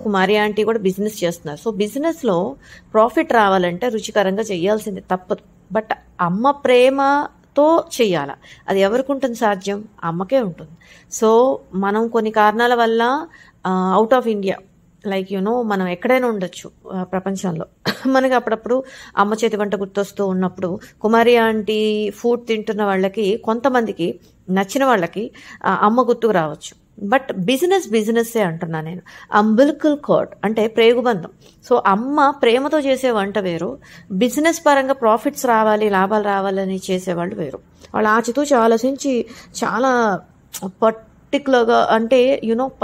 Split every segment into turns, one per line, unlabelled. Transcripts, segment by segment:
కుమారి aunty కూడా business చేస్తున్నారు. So బిజినెస్లో ప్రాఫిట్ రావాలంటే రుచికరంగా చేయాల్సిందే, తప్పదు. బట్ అమ్మ ప్రేమతో చెయ్యాల. అది ఎవరికి ఉంటుంది సాధ్యం? అమ్మకే ఉంటుంది. సో మనం కొన్ని కారణాల వల్ల అవుట్ ఆఫ్ ఇండియా, లైక్ మనం ఎక్కడైనా ఉండొచ్చు ప్రపంచంలో, మనకి అప్పుడప్పుడు అమ్మ చేతి వంట గుర్తొస్తూ ఉన్నప్పుడు కుమారి ఆంటీ ఫుడ్ తింటున్న వాళ్ళకి, కొంతమందికి నచ్చిన వాళ్ళకి అమ్మ గుర్తుకు రావచ్చు. బట్ బిజినెస్సే అంటున్నా నేను. అంబిలికల్ కార్డ్ అంటే ప్రేగుబంధం. సో అమ్మ ప్రేమతో చేసే వంట వేరు, బిజినెస్ పరంగా ప్రాఫిట్స్ రావాలి, లాభాలు రావాలని చేసేవాళ్ళు వేరు. వాళ్ళు ఆచితూచి ఆలోచించి చాలా పర్టికులర్గా, అంటే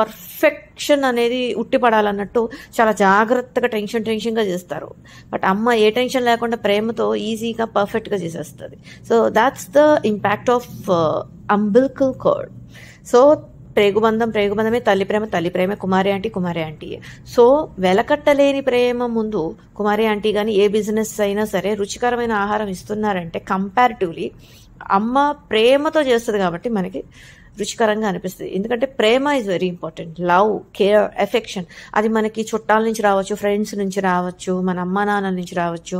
పర్ఫెక్షన్ అనేది ఉట్టిపడాలన్నట్టు చాలా జాగ్రత్తగా టెన్షన్గా చేస్తారు. బట్ అమ్మ ఏ టెన్షన్ లేకుండా ప్రేమతో ఈజీగా పర్ఫెక్ట్గా చేసేస్తుంది. So that's the impact of umbilical cord. So ప్రేగుబంధమే తల్లి ప్రేమ కుమారి ఆంటీ. సో వెలకట్టలేని ప్రేమ ముందు కుమారి ఆంటీ కానీ ఏ బిజినెస్ అయినా సరే రుచికరమైన ఆహారం ఇస్తున్నారంటే కంపారిటివ్లీ అమ్మ ప్రేమతో చేస్తుంది కాబట్టి మనకి రుచికరంగా అనిపిస్తుంది. ఎందుకంటే ప్రేమ is very important. Love, care, affection అది మనకి చుట్టాల నుంచి రావచ్చు, ఫ్రెండ్స్ నుంచి రావచ్చు, మన అమ్మా నాన్నల నుంచి రావచ్చు.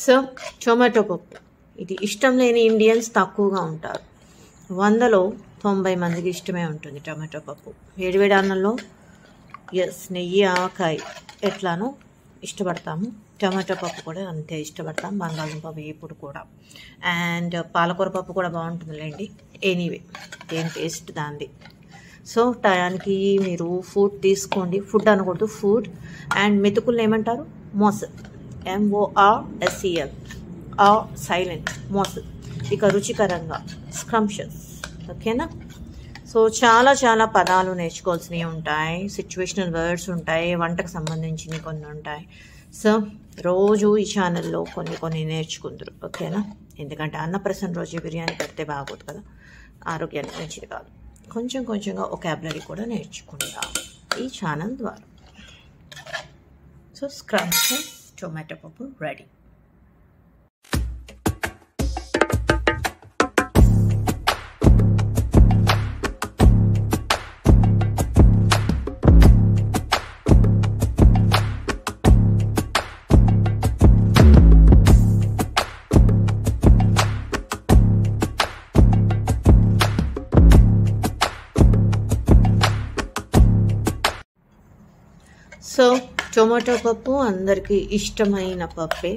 సో టొమాటో పప్పు, ఇది ఇష్టం లేని ఇండియన్స్ తక్కువగా ఉంటారు. 100లో 90 మందికి ఇష్టమే ఉంటుంది టొమాటో పప్పు. వేడివేడి అన్నంలో నెయ్యి, ఆవకాయ ఎట్లానో ఇష్టపడతాము, టొమాటో పప్పు కూడా అంతే ఇష్టపడతాం. బంగాళదుంప వేపుడు కూడా, అండ్ పాలకూర పప్పు కూడా బాగుంటుందిలేండి. ఎనీవే దేని టేస్ట్ దాంది. సో టయానికి మీరు ఫుడ్ తీసుకోండి, ఫుడ్ అనకూడదు ఫుడ్. అండ్ మెతుకులను ఏమంటారు? మోసల్, MORSEL, సైలెంట్ మోసల్. ఇక రుచికరంగా స్క్రంషస్, ఓకేనా? సో చాలా చాలా పదాలు నేర్చుకోవాల్సినవి ఉంటాయి, సిచ్యువేషనల్ వర్డ్స్ ఉంటాయి, వంటకు సంబంధించినవి కొన్ని ఉంటాయి. సో రోజు ఈ ఛానల్లో కొన్ని నేర్చుకుందరు, ఓకేనా? ఎందుకంటే అన్నప్రసన్న రోజు బిర్యానీ పెడితే బాగోదు కదా, ఆరోగ్యానికి మంచిది కాదు. కొంచెంగా ఒకాబులరీ కూడా నేర్చుకుంటాం ఈ ఛానల్ ద్వారా. సో స్క్రంషస్ టొమాటో పప్పు రెడీ. సో టొమాటో పప్పు అందరికీ ఇష్టమైన పప్పే.